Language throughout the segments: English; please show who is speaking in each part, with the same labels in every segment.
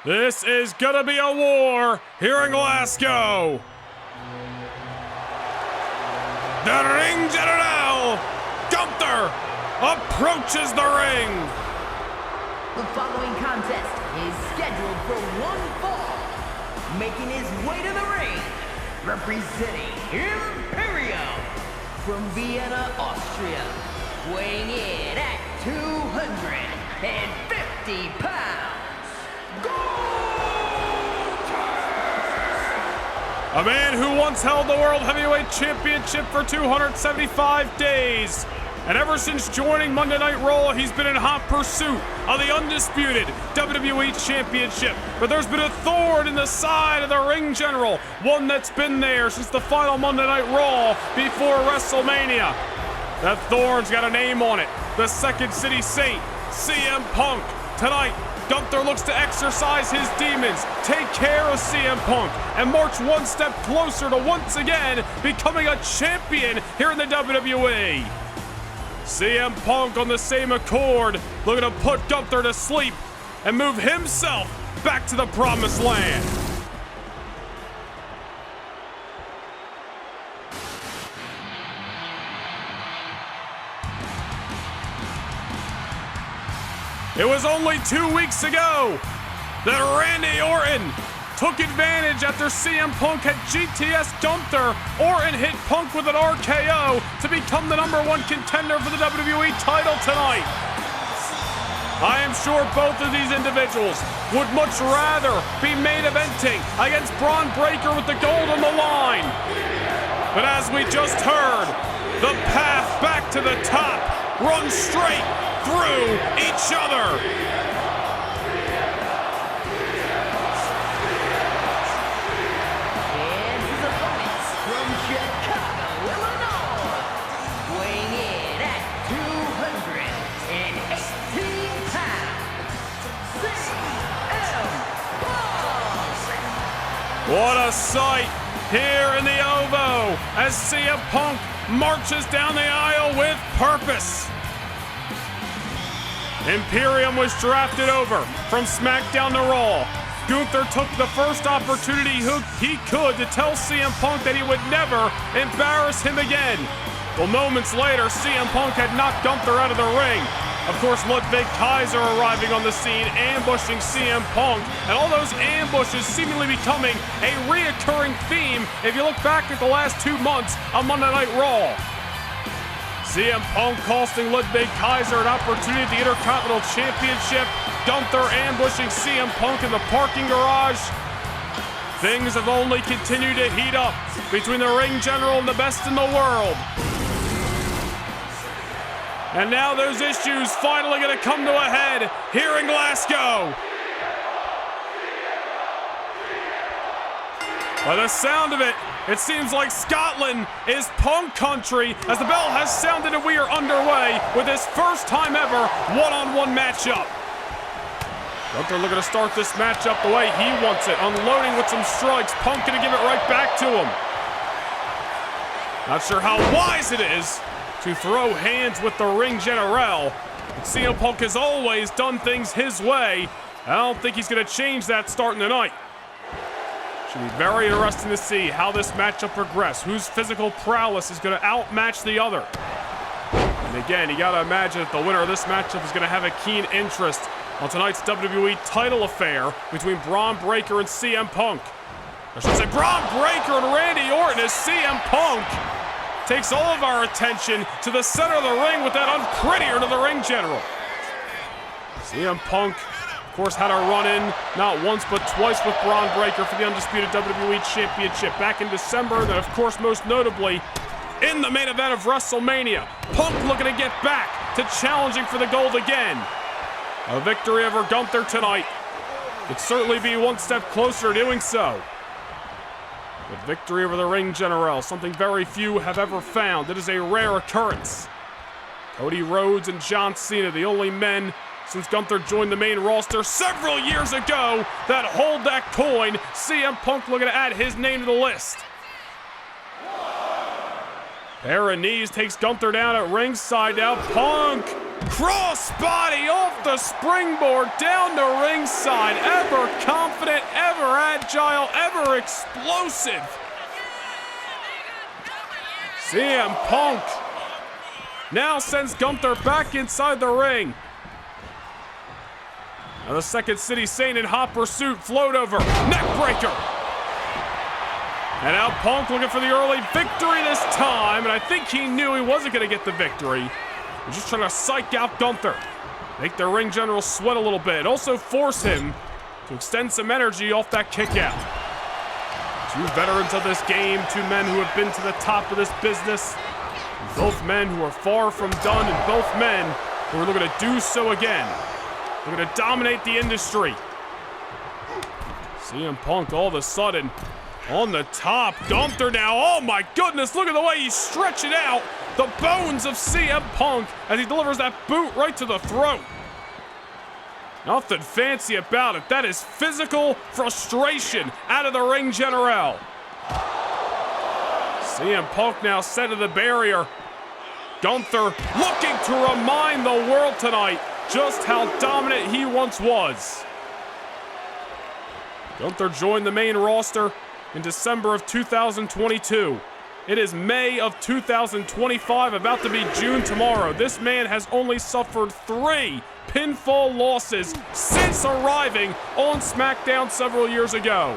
Speaker 1: This is gonna be a war here in Glasgow. The ring general, Gunther, approaches the ring.
Speaker 2: The following contest is scheduled for one fall. Making his way to the ring, representing Imperium from Vienna, Austria, weighing in at 250 pounds.
Speaker 1: A man who once held the World Heavyweight Championship for 275 days. And ever since joining Monday Night Raw, he's been in hot pursuit of the undisputed WWE Championship. But there's been a thorn in the side of the ring general, one that's been there since the final Monday Night Raw before WrestleMania. That thorn's got a name on it, the Second City Saint, CM Punk. Tonight, Gunther looks to exercise his demons, take care of CM Punk, and march one step closer to once again becoming a champion here in the WWE. CM Punk on the same accord, looking to put Gunther to sleep and move himself back to the promised land. It was only 2 weeks ago that Randy Orton took advantage after CM Punk had GTS Gunther. Orton hit Punk with an RKO to become the #1 contender for the WWE title tonight. I am sure both of these individuals would much rather be main eventing against Braun Breaker with the gold on the line. But as we just heard, the path back to the top runs straight through each other.
Speaker 2: And his opponents from Chicago, Illinois, weighing in at 218 pounds, CM Punk.
Speaker 1: What a sight here in the OVO as CM Punk marches down the aisle with purpose. Imperium was drafted over from SmackDown to Raw. Gunther took the first opportunity he could to tell CM Punk that he would never embarrass him again. Well, moments later, CM Punk had knocked Gunther out of the ring. Of course, Ludwig Kaiser arriving on the scene, ambushing CM Punk, and all those ambushes seemingly becoming a reoccurring theme if you look back at the last 2 months on Monday Night Raw. CM Punk costing Ludwig Kaiser an opportunity at the Intercontinental Championship. Gunther ambushing CM Punk in the parking garage. Things have only continued to heat up between the ring general and the best in the world. And now those issues finally going to come to a head here in Glasgow. By the sound of it, it seems like Scotland is Punk country as the bell has sounded and we are underway with his first time ever one-on-one matchup. Gunther looking to start this matchup the way he wants it, unloading with some strikes. Punk gonna give it right back to him. Not sure how wise it is to throw hands with the ring general. But CM Punk has always done things his way. I don't think he's gonna change that starting tonight. Should be very interesting to see how this matchup progresses. Whose physical prowess is going to outmatch the other. And again, you got to imagine that the winner of this matchup is going to have a keen interest on tonight's WWE title affair between Braun Breaker and CM Punk. I should say Braun Breaker and Randy Orton as CM Punk takes all of our attention to the center of the ring with that unprettier to the ring general. CM Punk, of course, had a run-in not once but twice with Braun Breaker for the undisputed WWE Championship back in December. Then, of course, most notably in the main event of WrestleMania. Punk looking to get back to challenging for the gold again. A victory over Gunther tonight could certainly be one step closer to doing so. The victory over the ring general, something very few have ever found. It is a rare occurrence. Cody Rhodes and John Cena, the only men since Gunther joined the main roster several years ago that hold that coin. CM Punk looking to add his name to the list. Pair of knees takes Gunther down at ringside now. Punk Crossbody off the springboard down the ringside. Ever confident, ever agile, ever explosive. CM Punk now sends Gunther back inside the ring. Now the Second City Saint in hot pursuit, float over, neck breaker. And now Punk looking for the early victory this time, and I think he knew he wasn't going to get the victory. He was just trying to psych out Gunther, make the ring general sweat a little bit, also force him to extend some energy off that kick out. Two veterans of this game, two men who have been to the top of this business, both men who are far from done, and both men who are looking to do so again. They're going to dominate the industry. CM Punk all of a sudden on the top. Gunther now, oh my goodness, look at the way he's stretching out the bones of CM Punk as he delivers that boot right to the throat. Nothing fancy about it. That is physical frustration out of the ring general. CM Punk now set to the barrier. Gunther looking to remind the world tonight just how dominant he once was. Gunther joined the main roster in December of 2022. It is May of 2025, about to be June tomorrow. This man has only suffered 3 pinfall losses since arriving on SmackDown several years ago.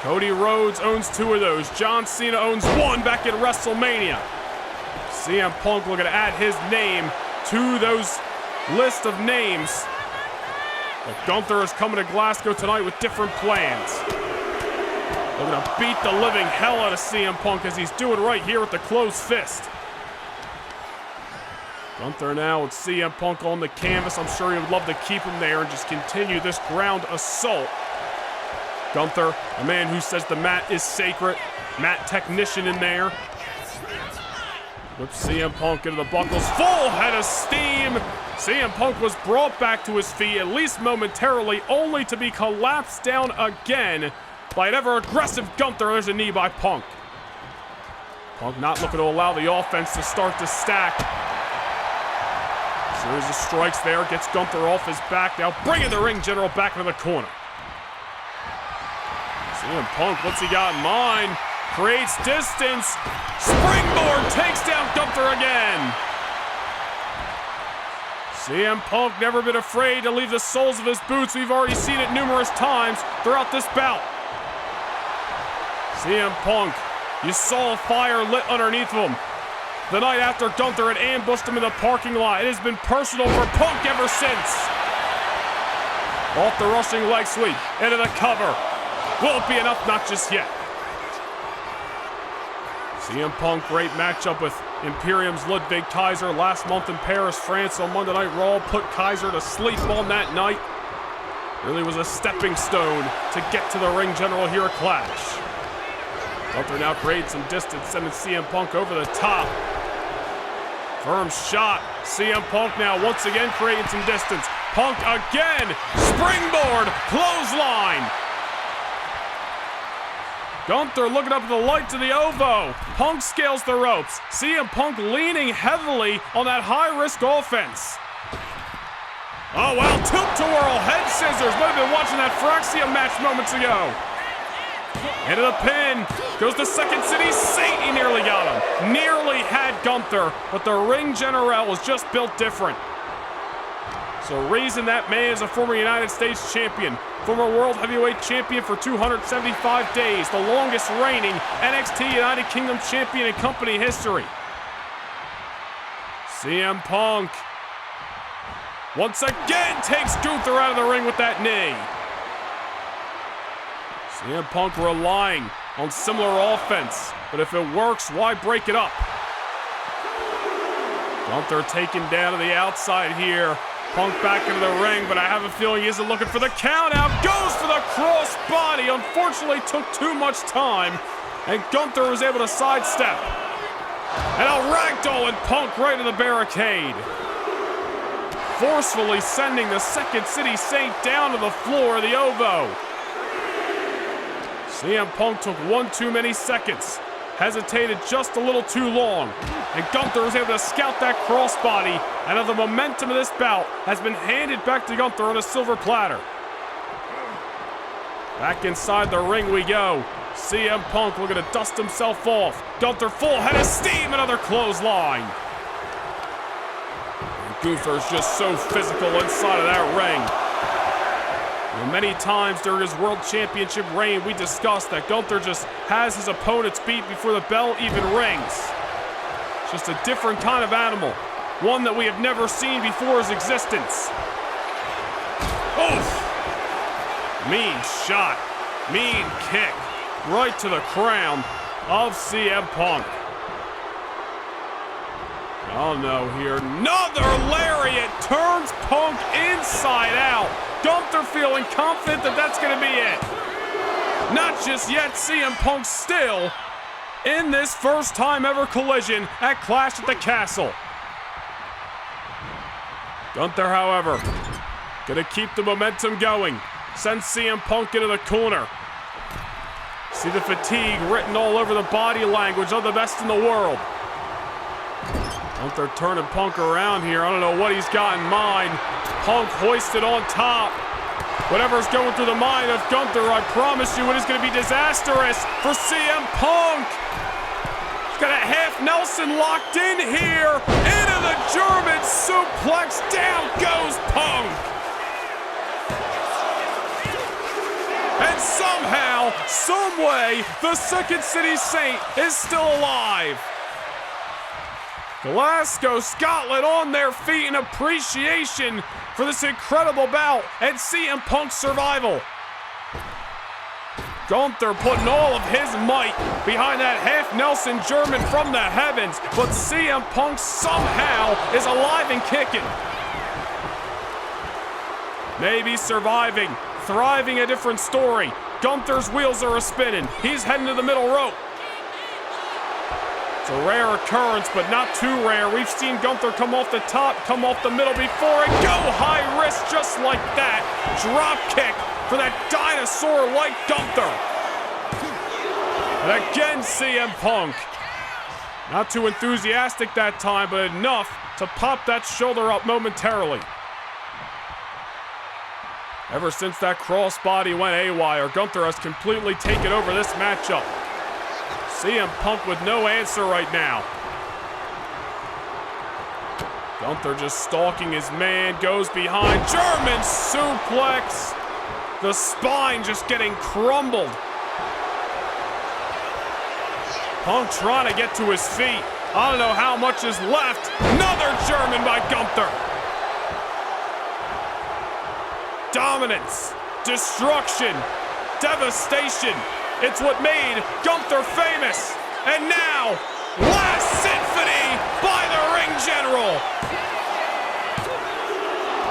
Speaker 1: Cody Rhodes owns 2 of those. John Cena owns 1 back at WrestleMania. CM Punk looking to add his name to those list of names. But Gunther is coming to Glasgow tonight with different plans. They're going to beat the living hell out of CM Punk as he's doing right here with the closed fist. Gunther now with CM Punk on the canvas. I'm sure he would love to keep him there and just continue this ground assault. Gunther, a man who says the mat is sacred. Mat technician in there. Whips CM Punk into the buckles. Full head of steam. CM Punk was brought back to his feet, at least momentarily, only to be collapsed down again by an ever-aggressive Gunther. There's a knee by Punk. Punk not looking to allow the offense to start to stack. Series of strikes there, gets Gunther off his back. Now bringing the ring general back into the corner. CM Punk, what's he got in mind? Creates distance. Springboard takes down Gunther again. CM Punk never been afraid to leave the soles of his boots. We've already seen it numerous times throughout this bout. CM Punk, you saw a fire lit underneath him the night after Gunther had ambushed him in the parking lot. It has been personal for Punk ever since. Off the rushing leg sweep, into the cover. Will it be enough? Not just yet. CM Punk, great matchup with Imperium's Ludwig Kaiser last month in Paris, France on Monday Night Raw. Put Kaiser to sleep on that night. Really was a stepping stone to get to the ring general here at Clash. Gunther now creates some distance, sending CM Punk over the top. Firm shot. CM Punk now once again creating some distance. Punk again. Springboard. Clothesline. Gunther looking up at the lights of the ovoe. Punk scales the ropes. CM Punk leaning heavily on that high-risk offense. Oh, wow. Tilt-to-whirl. Head scissors. Might have been watching that Fraxium match moments ago. Into the pin. Goes the Second City Saint. He nearly got him. Nearly had Gunther, but the ring general was just built different. So reason that man is a former United States champion, former World Heavyweight Champion for 275 days, the longest reigning NXT United Kingdom champion in company history. CM Punk once again takes Gunther out of the ring with that knee. CM Punk relying on similar offense, but if it works, why break it up? Gunther taken down to the outside here. Punk back into the ring, but I have a feeling he isn't looking for the count out. Goes for the crossbody. Unfortunately, took too much time, and Gunther was able to sidestep. And a ragdoll and Punk right to the barricade. Forcefully sending the Second City Saint down to the floor of the ovoe. CM Punk took one too many seconds hesitated just a little too long. And Gunther was able to scout that crossbody, and the momentum of this bout has been handed back to Gunther on a silver platter. Back inside the ring we go. CM Punk looking to dust himself off. Gunther full head of steam, another clothesline. And Gunther's just so physical inside of that ring. And many times during his World Championship reign, we discussed that Gunther just has his opponents beat before the bell even rings. Just a different kind of animal. One that we have never seen before his existence. Oof! Mean shot. Mean kick. Right to the crown of CM Punk. Oh no, here. Another lariat turns Punk inside out. Gunther feeling confident that that's going to be it. Not just yet, CM Punk still in this first time ever collision at Clash at the Castle. Gunther, however, gonna keep the momentum going. Sends CM Punk into the corner. See the fatigue written all over the body language of the best in the world. Gunther turning Punk around here. I don't know what he's got in mind. Punk hoisted on top. Whatever's going through the mind of Gunther, I promise you it is going to be disastrous for CM Punk. He's got a half Nelson locked in here. Into the German suplex. Down goes Punk. And somehow, someway, the Second City Saint is still alive. Glasgow, Scotland on their feet in appreciation for this incredible bout and CM Punk's survival. Gunther putting all of his might behind that half Nelson German from the heavens, but CM Punk somehow is alive and kicking. Maybe surviving, thriving, a different story. Gunther's wheels are a-spinning. He's heading to the middle rope. It's a rare occurrence, but not too rare. We've seen Gunther come off the top, come off the middle before, and go high risk just like that. Drop kick for that dinosaur-like Gunther. And again, CM Punk. Not too enthusiastic that time, but enough to pop that shoulder up momentarily. Ever since that crossbody went haywire, Gunther has completely taken over this matchup. CM Punk with no answer right now. Gunther just stalking his man, goes behind, German suplex. The spine just getting crumbled. Punk trying to get to his feet. I don't know how much is left. Another German by Gunther. Dominance, destruction, devastation. It's what made Gunther famous. And now, Last Symphony by the Ring General.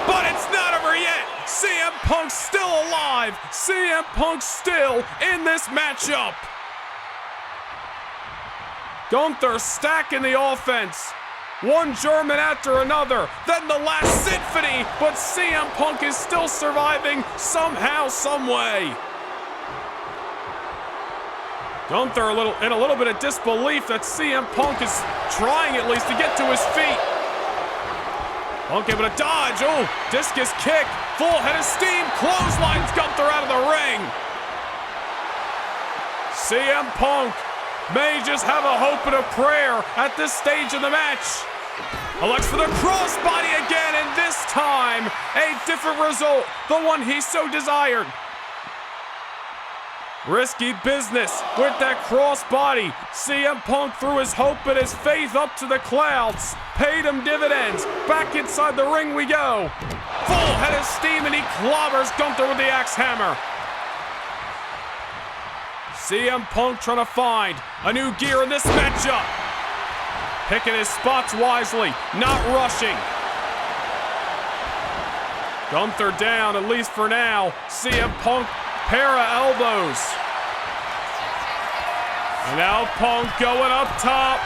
Speaker 1: But it's not over yet. CM Punk's still alive. CM Punk still in this matchup. Gunther stacking the offense. One German after another, then the Last Symphony, but CM Punk is still surviving somehow, some way. Gunther in a little bit of disbelief that CM Punk is trying at least to get to his feet. Punk able to dodge, oh, discus kick, full head of steam, clotheslines Gunther out of the ring. CM Punk may just have a hope and a prayer at this stage of the match. Elects for the crossbody again, and this time, a different result, the one he so desired. Risky business with that crossbody. CM Punk threw his hope and his faith up to the clouds. Paid him dividends. Back inside the ring we go. Full head of steam, and he clobbers Gunther with the axe hammer. CM Punk trying to find a new gear in this matchup. Picking his spots wisely, not rushing. Gunther down, at least for now. CM Punk, pair of elbows. And now Punk going up top.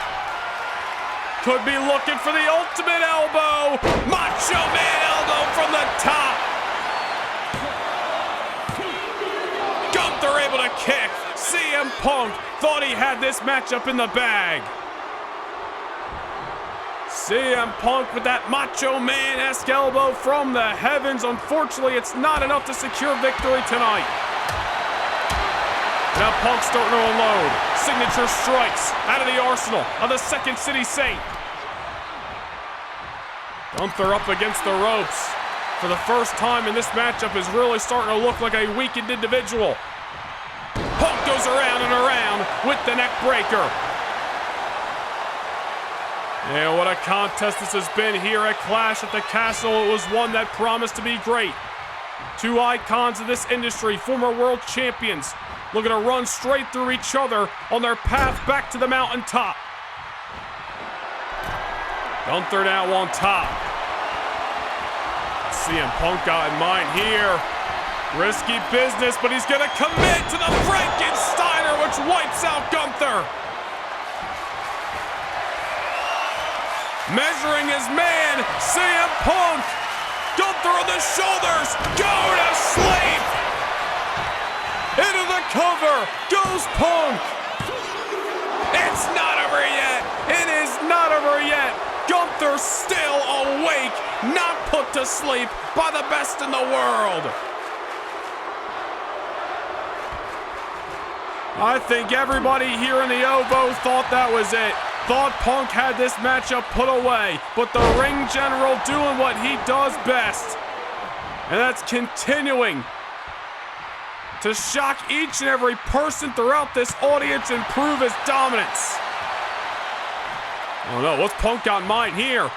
Speaker 1: Could be looking for the ultimate elbow. Macho Man elbow from the top. Gunther able able to kick. CM Punk thought he had this matchup in the bag. CM Punk with that Macho Man-esque elbow from the heavens. Unfortunately, it's not enough to secure victory tonight. Now Punk's starting to unload. Signature strikes out of the arsenal of the Second City Saint. Gunther up against the ropes. For the first time in this matchup is really starting to look like a weakened individual. Punk goes around and around with the neck breaker. Yeah, what a contest this has been here at Clash at the Castle. It was one that promised to be great. Two icons of this industry, former world champions, looking to run straight through each other on their path back to the mountaintop. Gunther now on top. CM Punk got in mind here. Risky business, but he's gonna commit to the Frankensteiner, which wipes out Gunther. Measuring his man, CM Punk. Gunther on the shoulders, go to sleep. Into the cover goes Punk. It's not over yet. It is not over yet. Gunther still awake, not put to sleep by the best in the world. I think everybody here in the OVO thought that was it. Thought Punk had this matchup put away, but the ring general doing what he does best. And that's continuing to shock each and every person throughout this audience and prove his dominance. Oh no, what's Punk got in mind here?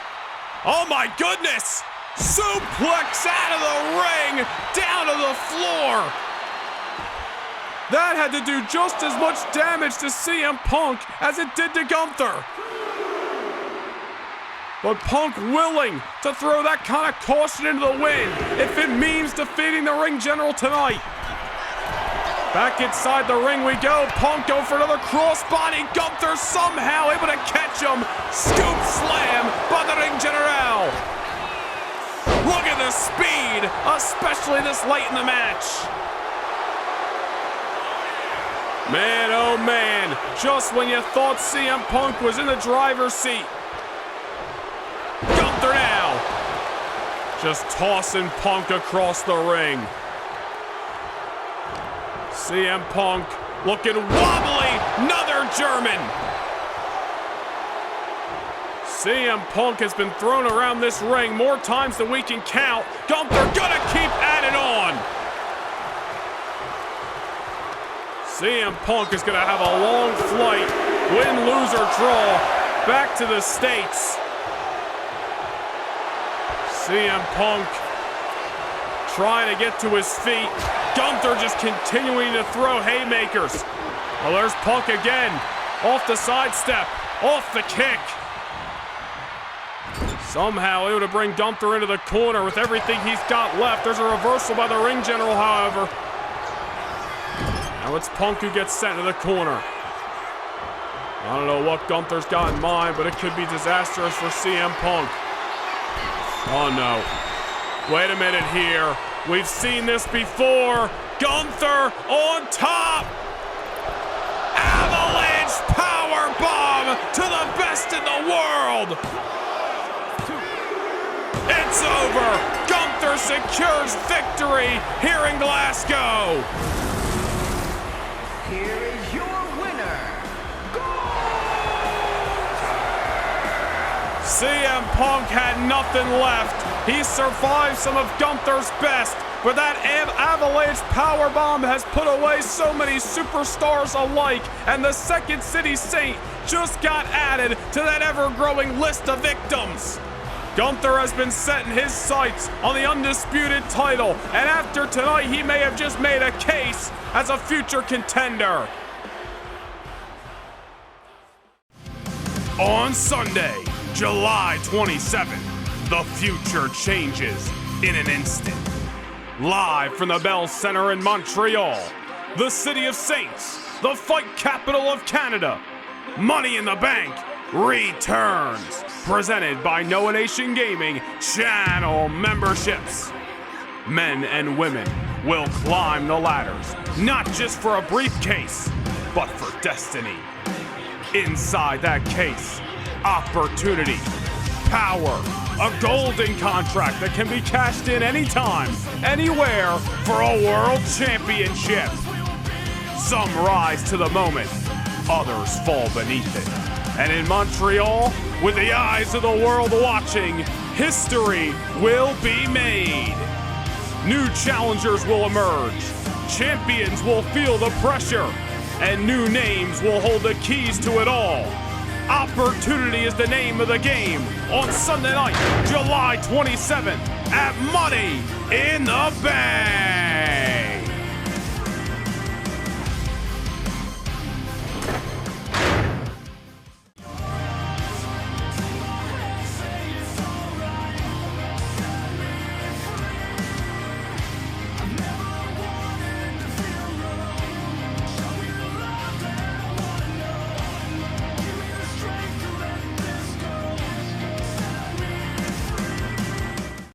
Speaker 1: Oh my goodness! Suplex out of the ring, down to the floor. That had to do just as much damage to CM Punk as it did to Gunther. But Punk willing to throw that kind of caution into the wind if it means defeating the ring general tonight. Back inside the ring we go. Punk go for another crossbody. Gunther somehow able to catch him. Scoop slam by the ring general. Look at the speed, especially this late in the match. Man, oh man, just when you thought CM Punk was in the driver's seat. Gunther now. Just tossing Punk across the ring. CM Punk looking wobbly, another German. CM Punk has been thrown around this ring more times than we can count. Gunther gonna keep at it on. CM Punk is gonna have a long flight, win, lose, or draw, back to the States. CM Punk trying to get to his feet. Gunther just continuing to throw haymakers. Well, there's Punk again. Off the sidestep, off the kick. Somehow able to bring Gunther into the corner with everything he's got left. There's a reversal by the ring general, however. Now it's Punk who gets sent to the corner. I don't know what Gunther's got in mind, but it could be disastrous for CM Punk. Oh no. Wait a minute here. We've seen this before. Gunther on top. Avalanche powerbomb to the best in the world. It's over. Gunther secures victory here in Glasgow.
Speaker 2: Here is your winner,
Speaker 1: CM Punk had nothing left. He survived some of Gunther's best, but that avalanche powerbomb has put away so many superstars alike, and the Second City Saint just got added to that ever-growing list of victims. Gunther has been setting his sights on the undisputed title, and after tonight, he may have just made a case as a future contender. On Sunday, July 27th, the future changes in an instant. Live from the Bell Center in Montreal, the City of Saints, the fight capital of Canada, Money in the Bank returns. Presented by Noah Nation Gaming channel memberships. Men and women will climb the ladders, not just for a briefcase, but for destiny. Inside that case, opportunity, power, a golden contract that can be cashed in anytime, anywhere for a world championship. Some rise to the moment, others fall beneath it. And in Montreal, with the eyes of the world watching, history will be made. New challengers will emerge, champions will feel the pressure, and new names will hold the keys to it all. Opportunity is the name of the game on Sunday night, July 27th at Money in the Bank.